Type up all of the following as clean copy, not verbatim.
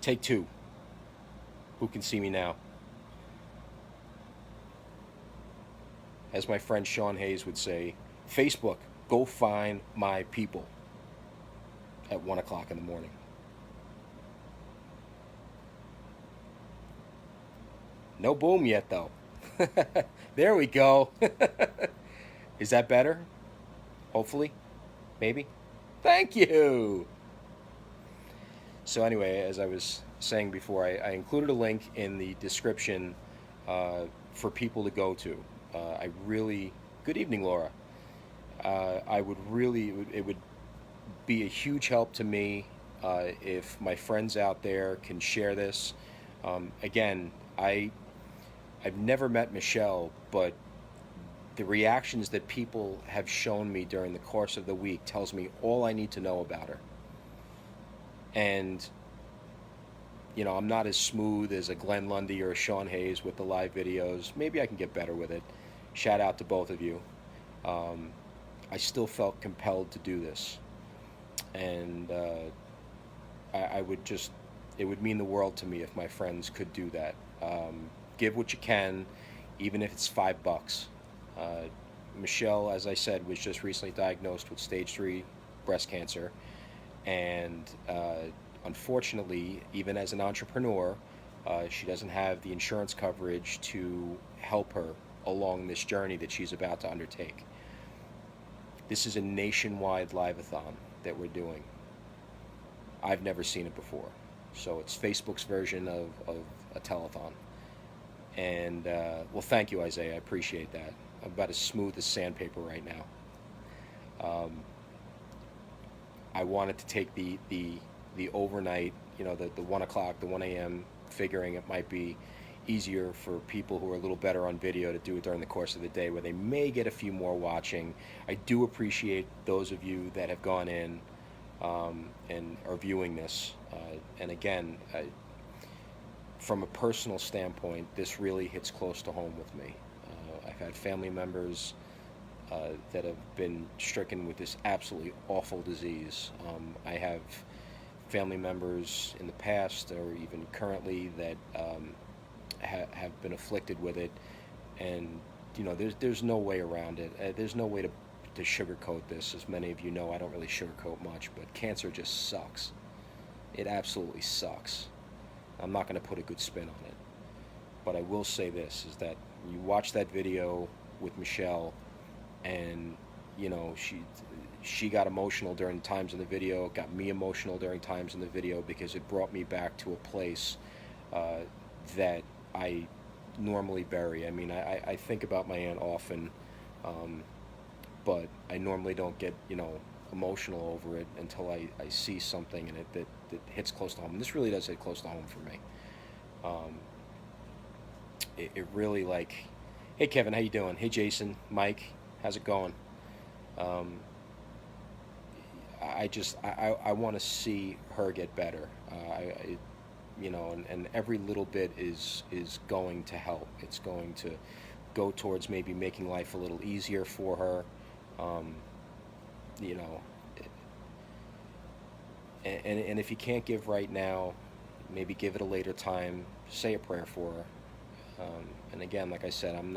Take two. Who can see me now? As my friend Sean Hayes would say, Facebook, go find my people at 1 o'clock in the morning. No boom yet, though. There we go. Is that better? Hopefully. Maybe. Thank you. So, anyway, as I was saying before, I included a link in the description for people to go to. I really. Good evening, Laura. I would really. It would be a huge help to me if my friends out there can share this. Again, I've never met Michelle, but the reactions that people have shown me during the course of the week tells me all I need to know about her. And I'm not as smooth as a Glenn Lundy or a Sean Hayes with the live videos. Maybe I can get better with it. Shout out to both of you. I still felt compelled to do this, and I would just, it would mean the world to me if my friends could do that. Give what you can, even if it's $5. Michelle, as I said, was just recently diagnosed with stage 3 breast cancer, and unfortunately, even as an entrepreneur, she doesn't have the insurance coverage to help her along this journey that she's about to undertake. This is a nationwide live-a-thon that we're doing. I've never seen it before. So it's Facebook's version of a telethon. And, well, thank you, Isaiah. I appreciate that. I'm about as smooth as sandpaper right now. I wanted to take the overnight, the 1 o'clock, the 1 a.m., figuring it might be easier for people who are a little better on video to do it during the course of the day where they may get a few more watching. I do appreciate those of you that have gone in and are viewing this. And again, from a personal standpoint, this really hits close to home with me. I've had family members that have been stricken with this absolutely awful disease. I have family members in the past or even currently that have been afflicted with it, and there's no way around it. There's no way to sugarcoat this. As many of you know, I don't really sugarcoat much, but cancer just sucks. It absolutely sucks. I'm not going to put a good spin on it, but I will say this, is that you watch that video with Michelle, and she got emotional during times in the video, got me emotional during times in the video, because it brought me back to a place that I normally bury. I mean, I think about my aunt often, but I normally don't get, emotional over it until I see something in it that hits close to home. And this really does hit close to home for me. It really, like, hey Kevin, how you doing? Hey Jason, Mike, how's it going? I want to see her get better. And every little bit is going to help. It's going to go towards maybe making life a little easier for her. And if you can't give right now, maybe give it a later time. Say a prayer for her. And again, like I said, I'm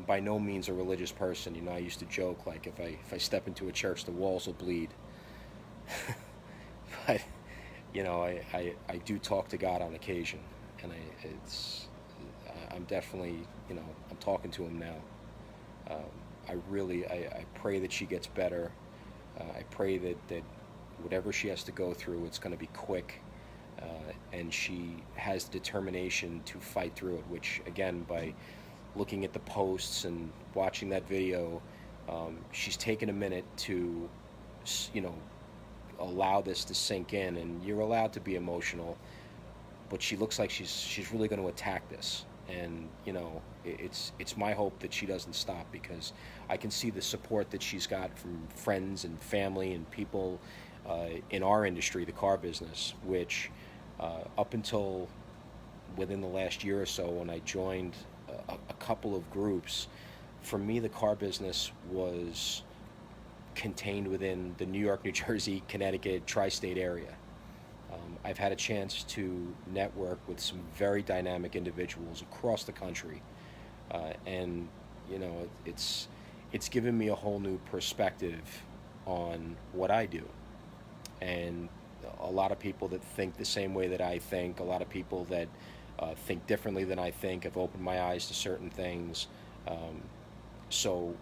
by no means a religious person. I used to joke, like, if I step into a church, the walls will bleed. But I do talk to God on occasion, and I'm definitely, I'm talking to him now. I pray that she gets better. I pray that whatever she has to go through, it's going to be quick, and she has determination to fight through it, which, again, by looking at the posts and watching that video, she's taken a minute to, allow this to sink in, and you're allowed to be emotional, but she looks like she's really going to attack this. And it's my hope that she doesn't stop, because I can see the support that she's got from friends and family and people in our industry, the car business, which up until within the last year or so, when I joined a couple of groups, for me the car business was contained within the New York, New Jersey, Connecticut, tri-state area. I've had a chance to network with some very dynamic individuals across the country, and it's given me a whole new perspective on what I do. And a lot of people that think the same way that I think, a lot of people that think differently than I think, have opened my eyes to certain things. Um, so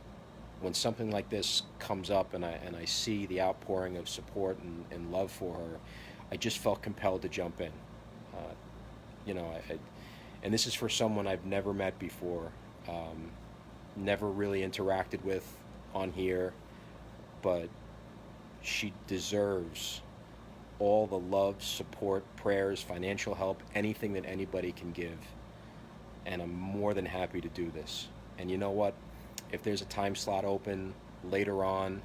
when something like this comes up and I see the outpouring of support and love for her, I just felt compelled to jump in. Uh, and this is for someone I've never met before, never really interacted with on here, but she deserves all the love, support, prayers, financial help, anything that anybody can give. And I'm more than happy to do this. And you know what? If there's a time slot open later on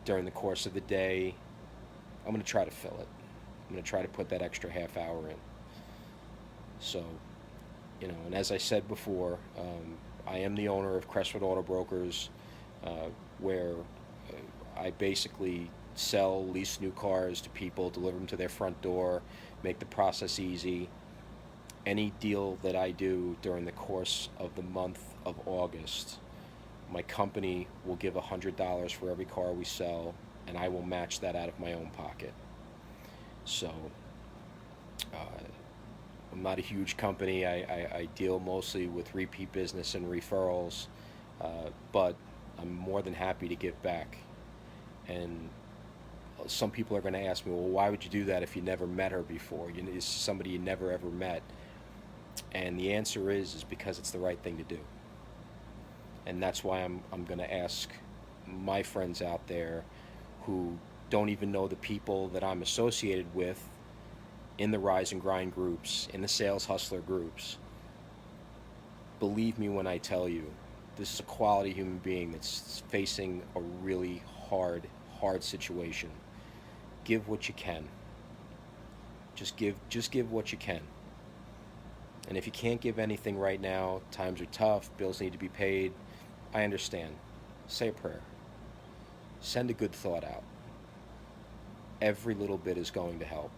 during the course of the day, I'm going to try to fill it. I'm going to try to put that extra half hour in. So, and as I said before, I am the owner of Crestwood Auto Brokers, where I basically sell, lease new cars to people, deliver them to their front door, make the process easy. Any deal that I do during the course of the month of August, my company will give $100 for every car we sell, and I will match that out of my own pocket. So, I'm not a huge company. I deal mostly with repeat business and referrals, but I'm more than happy to give back. And some people are going to ask me, well, why would you do that if you never met her before? It's somebody you never ever met. And the answer is because it's the right thing to do. And that's why I'm going to ask my friends out there who don't even know the people that I'm associated with in the Rise and Grind groups, in the Sales Hustler groups. Believe me when I tell you, this is a quality human being that's facing a really hard situation. Give what you can. Just give what you can. And if you can't give anything right now, times are tough, bills need to be paid, I understand. Say a prayer. Send a good thought out. Every little bit is going to help.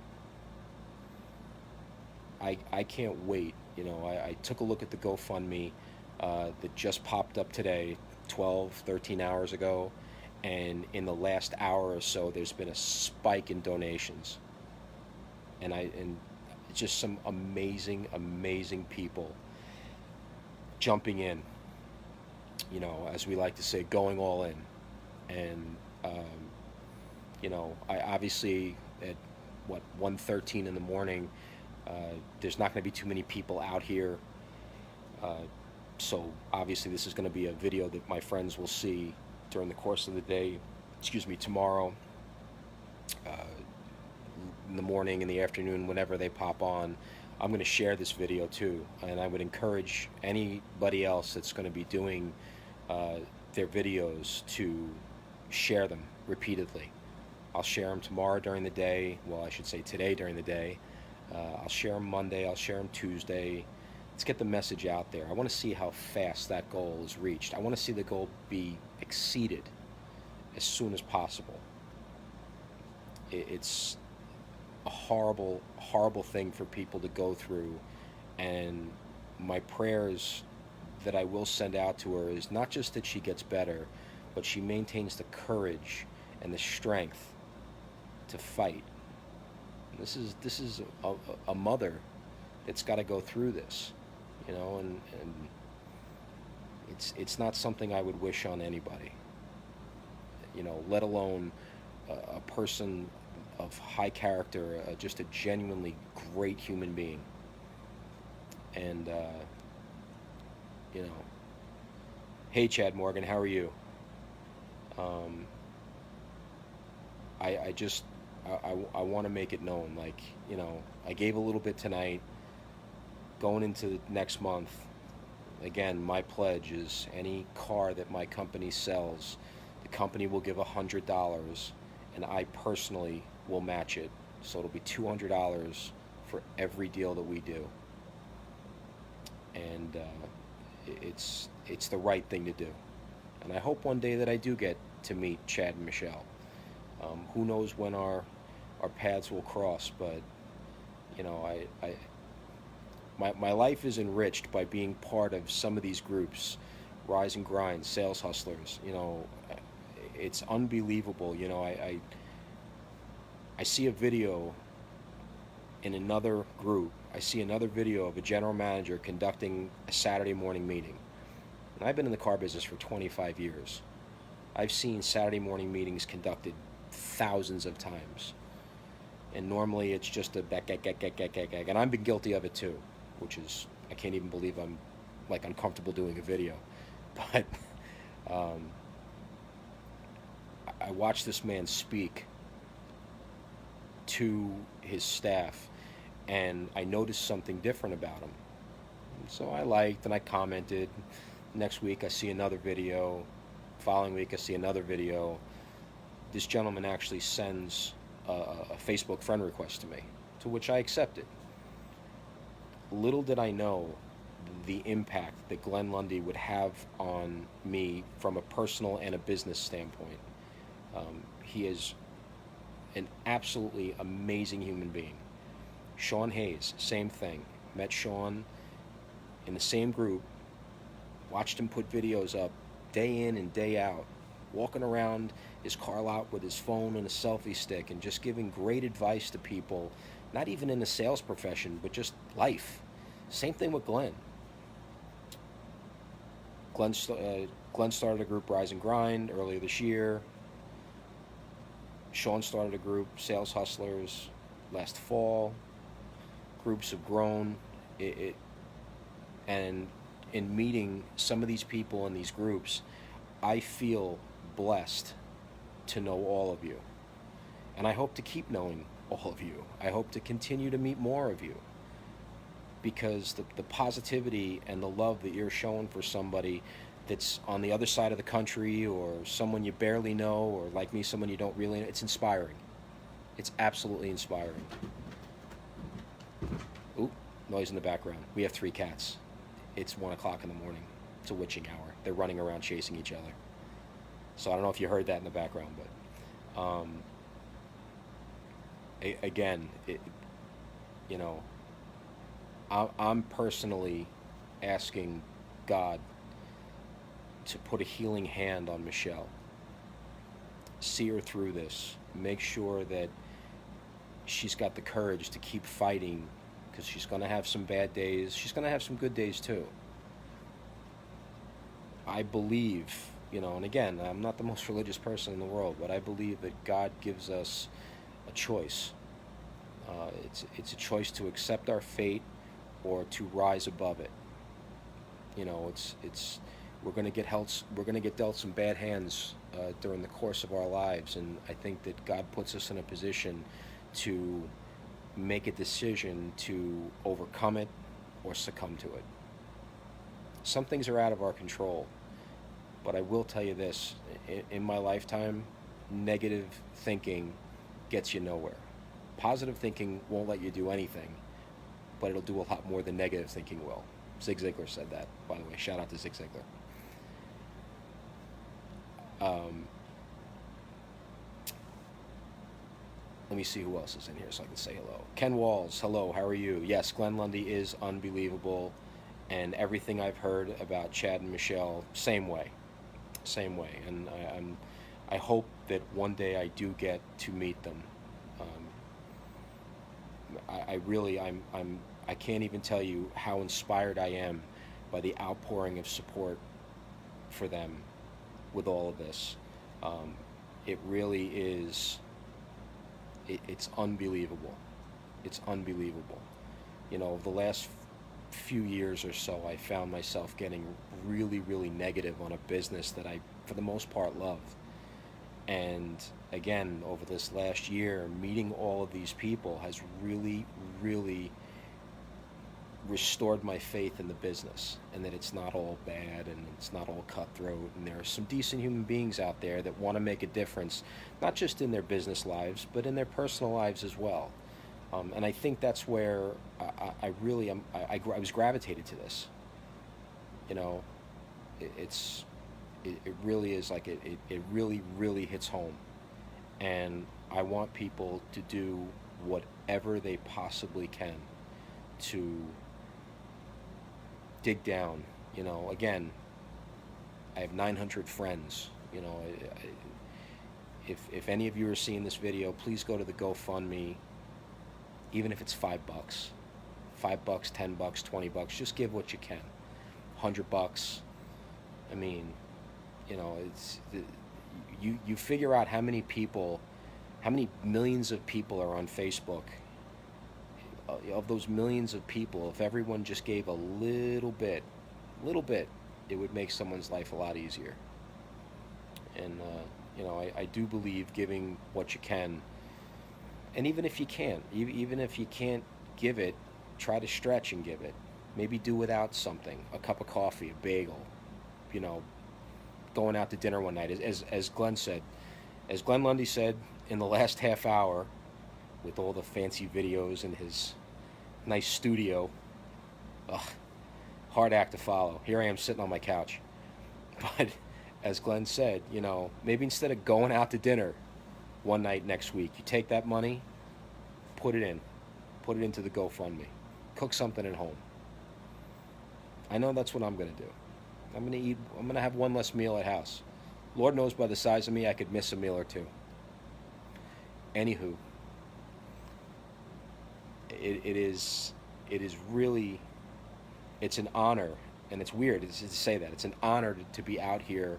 I can't wait. I took a look at the GoFundMe that just popped up today, 12, 13 hours ago, and in the last hour or so, there's been a spike in donations. And just some amazing people jumping in, as we like to say, going all in. And I obviously at 1:13 in the morning, there's not going to be too many people out here, so obviously this is going to be a video that my friends will see during the course of the day, tomorrow, in the morning, in the afternoon, whenever they pop on. I'm going to share this video too, and I would encourage anybody else that's going to be doing their videos to share them repeatedly. I'll share them tomorrow during the day. Well, I should say today during the day. I'll share them Monday. I'll share them Tuesday. Let's get the message out there. I want to see how fast that goal is reached. I want to see the goal be exceeded as soon as possible. It's a horrible thing for people to go through, and my prayers that I will send out to her is not just that she gets better, but she maintains the courage and the strength to fight. And this is a mother that's got to go through this, and it's not something I would wish on anybody, let alone a person of high character, just a genuinely great human being. And hey Chad Morgan, how are you? I want to make it known, I gave a little bit tonight. Going into next month, again, my pledge is any car that my company sells, the company will give $100, and I personally will match it. So it'll be $200 for every deal that we do. And it's the right thing to do. And I hope one day that I do get to meet Chad and Michelle. Who knows when our our paths will cross. But you know, my life is enriched by being part of some of these groups, Rise and Grind, Sales Hustlers. You know, it's unbelievable. You know, I see a video in another group. I see another video of a general manager conducting a Saturday morning meeting. And I've been in the car business for 25 years. I've seen Saturday morning meetings conducted thousands of times. And normally it's just a back, and I've been guilty of it too, which is, I can't even believe I'm like uncomfortable doing a video. But I watched this man speak to his staff, and I noticed something different about him. So I liked and I commented. Next week I see another video. Following week I see another video. This gentleman actually sends a Facebook friend request to me, to which I accepted. Little did I know the impact that Glenn Lundy would have on me from a personal and a business standpoint. He is an absolutely amazing human being. Sean Hayes, same thing. Met Sean in the same group, watched him put videos up day in and day out, walking around his car lot with his phone and a selfie stick and just giving great advice to people, not even in the sales profession, but just life. Same thing with Glenn. Glenn started a group, Rise and Grind, earlier this year. Sean started a group, Sales Hustlers, last fall. Groups have grown. And in meeting some of these people in these groups, I feel blessed to know all of you. And I hope to keep knowing all of you. I hope to continue to meet more of you. Because the positivity and the love that you're showing for somebody that's on the other side of the country, or someone you barely know, or like me, someone you don't really know, it's inspiring. It's absolutely inspiring. Ooh, noise in the background. We have 3 cats. It's 1 o'clock in the morning. It's a witching hour. They're running around chasing each other. So I don't know if you heard that in the background, but again, you know, I'm personally asking God to put a healing hand on Michelle. See her through this. Make sure that she's got the courage to keep fighting, because she's going to have some bad days. She's going to have some good days too. I believe, you know, and again, I'm not the most religious person in the world, but I believe that God gives us a choice. It's a choice to accept our fate or to rise above it. You know, we're going to get dealt some bad hands during the course of our lives, and I think that God puts us in a position to make a decision to overcome it or succumb to it. Some things are out of our control, but I will tell you this, in my lifetime, negative thinking gets you nowhere. Positive thinking won't let you do anything, but it'll do a lot more than negative thinking will. Zig Ziglar said that, by the way. Shout out to Zig Ziglar. Let me see who else is in here so I can say hello. Ken Walls, hello, how are you? Yes, Glenn Lundy is unbelievable, and everything I've heard about Chad and Michelle, same way. And I hope that one day I do get to meet them. I can't even tell you how inspired I am by the outpouring of support for them with all of this. It really is, it's unbelievable. It's unbelievable. You know, the last few years or so, I found myself getting really, really negative on a business that I, for the most part, love. And again, over this last year, meeting all of these people has really, really restored my faith in the business, and that it's not all bad and it's not all cutthroat, and there are some decent human beings out there that want to make a difference, not just in their business lives, but in their personal lives as well. And I think that's where I really am. I was gravitated to this. You know, it really is like it really, really hits home. And I want people to do whatever they possibly can to dig down. Again, I have 900 friends. If any of you are seeing this video, please go to the GoFundMe, even if it's $5, $5, $10, $20. Just give what you can. $100. I mean, it's you figure out how many millions of people are on Facebook. Of those millions of people, if everyone just gave a little bit, it would make someone's life a lot easier. And I do believe giving what you can, and even if you can't, give it, try to stretch and give it. Maybe do without something, a cup of coffee, a bagel, going out to dinner one night. As Glenn Lundy said in the last half hour, with all the fancy videos in his nice studio. Ugh, hard act to follow. Here I am sitting on my couch. But as Glenn said, maybe instead of going out to dinner one night next week, you take that money, put it into the GoFundMe. Cook something at home. I know that's what I'm going to do. I'm going to have one less meal at house. Lord knows by the size of me, I could miss a meal or two. Anywho, it is really, it's an honor, and it's weird to say that. It's an honor to be out here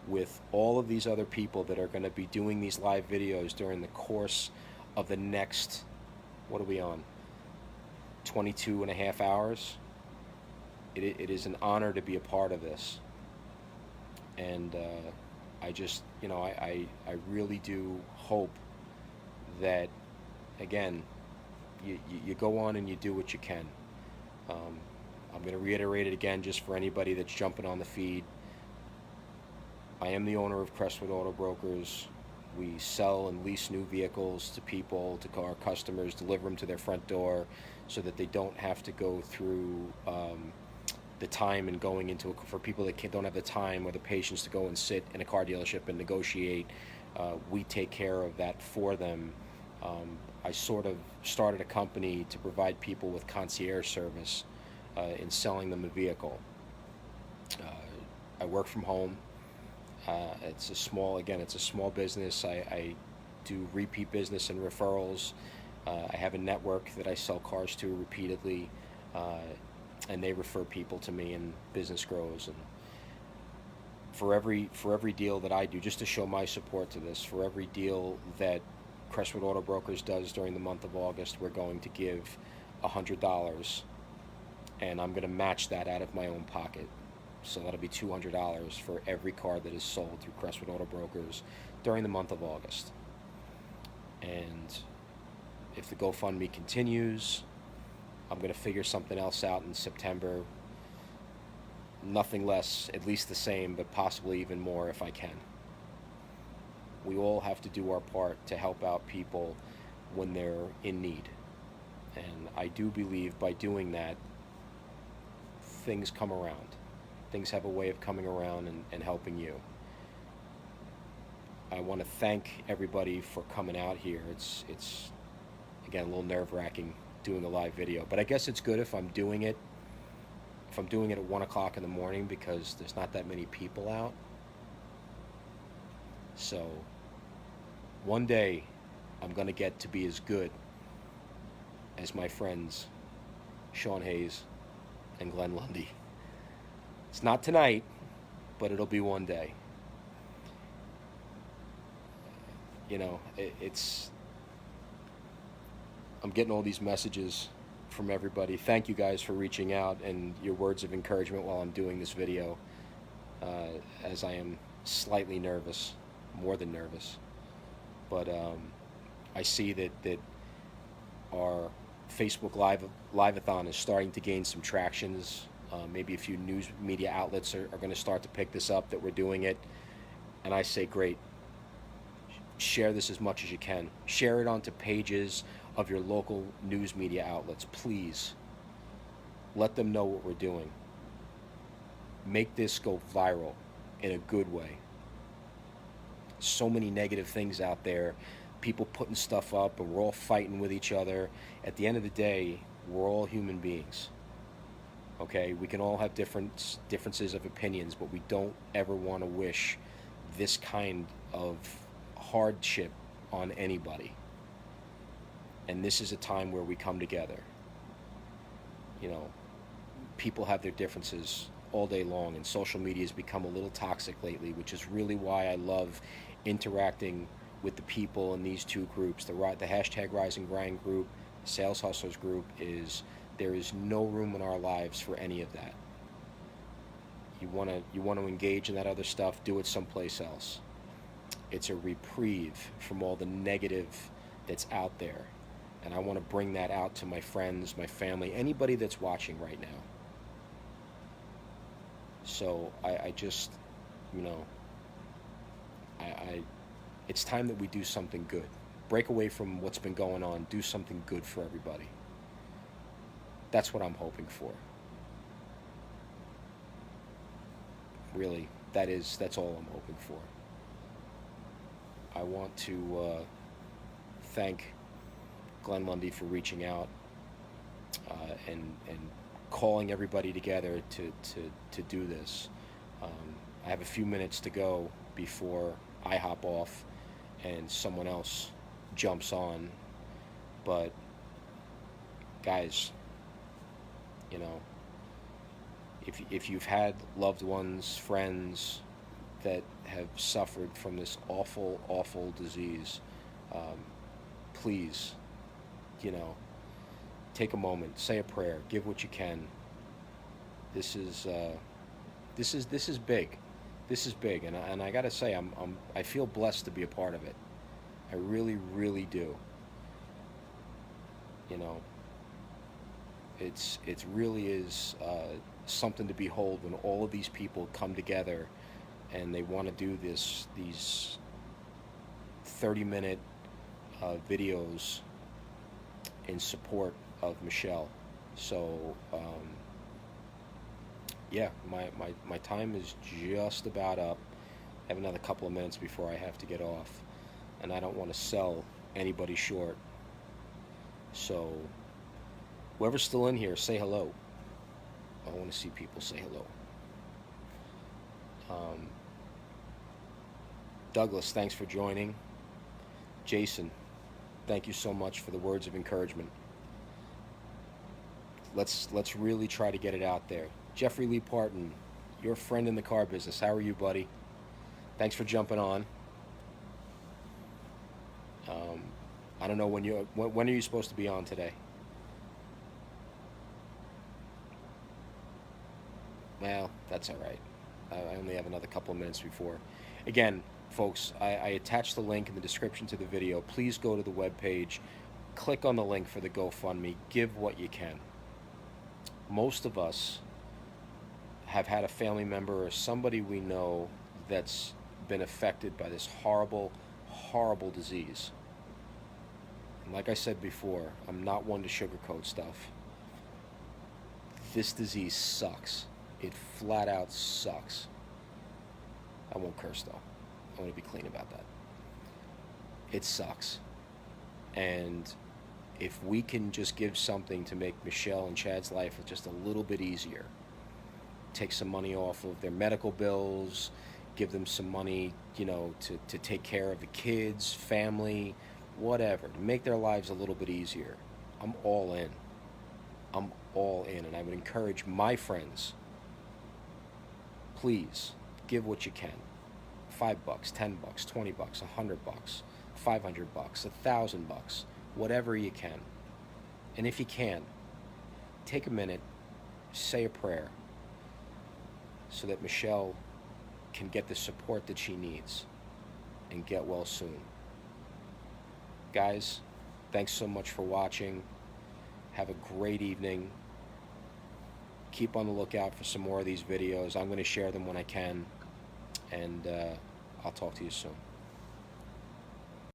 with all of these other people that are going to be doing these live videos during the course of the next, what are we on, 22 and a half hours. It is an honor to be a part of this. And I just, I really do hope that, again, you go on and you do what you can. I'm going to reiterate it again just for anybody that's jumping on the feed. I am the owner of Crestwood Auto Brokers. We sell and lease new vehicles to people, to our customers, deliver them to their front door so that they don't have to go through the time and going into for people that don't have the time or the patience to go and sit in a car dealership and negotiate. We take care of that for them. I sort of started a company to provide people with concierge service in selling them a vehicle. I work from home. It's a small business. I do repeat business and referrals. I have a network that I sell cars to repeatedly, and they refer people to me, and business grows. And for every deal that I do, just to show my support to this, for every deal that Crestwood Auto Brokers does during the month of August, we're going to give $100, and I'm going to match that out of my own pocket. So that'll be $200 for every car that is sold through Crestwood Auto Brokers during the month of August. And if the GoFundMe continues, I'm going to figure something else out in September. Nothing less, at least the same, but possibly even more if I can. We all have to do our part to help out people when they're in need. And I do believe by doing that, things come around. Things have a way of coming around and helping you. I want to thank everybody for coming out here. It's again a little nerve-wracking doing a live video, but I guess it's good if I'm doing it at 1 o'clock in the morning because there's not that many people out. So one day I'm going to get to be as good as my friends Sean Hayes and Glenn Lundy. It's not tonight, but it'll be one day. I'm getting all these messages from everybody. Thank you guys for reaching out and your words of encouragement while I'm doing this video, as I am slightly nervous, more than nervous. But I see that our Facebook Live-a-thon is starting to gain some tractions. Maybe a few news media outlets are going to start to pick this up, that we're doing it. And I say, great. Share this as much as you can. Share it onto pages of your local news media outlets, please. Let them know what we're doing. Make this go viral in a good way. So many negative things out there people putting stuff up and we're all fighting with each other. At the end of the day, we're all human beings. Okay, we can all have differences of opinions, but we don't ever want to wish this kind of hardship on anybody. And this is a time where we come together. You know, people have their differences all day long, and social media has become a little toxic lately, which is really why I love interacting with the people in these two groups. The hashtag Rise and Grind group, the Sales Hustlers group, there is no room in our lives for any of that. You want to engage in that other stuff, do it someplace else. It's a reprieve from all the negative that's out there. And I want to bring that out to my friends, my family, anybody that's watching right now. So I just, you know, it's time that we do something good. Break away from what's been going on. Do something good for everybody. That's what I'm hoping for. Really, that's all I'm hoping for. I want to thank Glenn Lundy for reaching out and calling everybody together to do this. I have a few minutes to go before I hop off and someone else jumps on. But guys, you know, if you've had loved ones, friends that have suffered from this awful, awful disease, please, you know, take a moment, say a prayer, give what you can. This is big. This is big, and I gotta say, I feel blessed to be a part of it. I really, really do. You know, it really is something to behold when all of these people come together and they want to do these 30-minute videos in support of Michelle. So yeah, my time is just about up. I have another couple of minutes before I have to get off, and I don't want to sell anybody short. So whoever's still in here, say hello. I want to see people say hello. Douglas, thanks for joining. Jason, thank you so much for the words of encouragement. Let's really try to get it out there. Jeffrey Lee Parton, your friend in the car business. How are you, buddy? Thanks for jumping on. I don't know when are you supposed to be on today? Well, that's all right. I only have another couple of minutes before. Again, folks, I attached the link in the description to the video. Please go to the webpage, click on the link for the GoFundMe, give what you can. Most of us have had a family member or somebody we know that's been affected by this horrible, horrible disease. And like I said before, I'm not one to sugarcoat stuff. This disease sucks. It flat out sucks. I won't curse though. I want to be clean about that. It sucks. And if we can just give something to make Michelle and Chad's life just a little bit easier, take some money off of their medical bills, give them some money, you know, to take care of the kids, family, whatever, to make their lives a little bit easier, I'm all in. I'm all in. And I would encourage my friends, please give what you can. $5, $10, $20, $100, $500, $1,000, whatever you can. And if you can, take a minute, say a prayer so that Michelle can get the support that she needs and get well soon. Guys, thanks so much for watching. Have a great evening. Keep on the lookout for some more of these videos. I'm going to share them when I can, and I'll talk to you soon.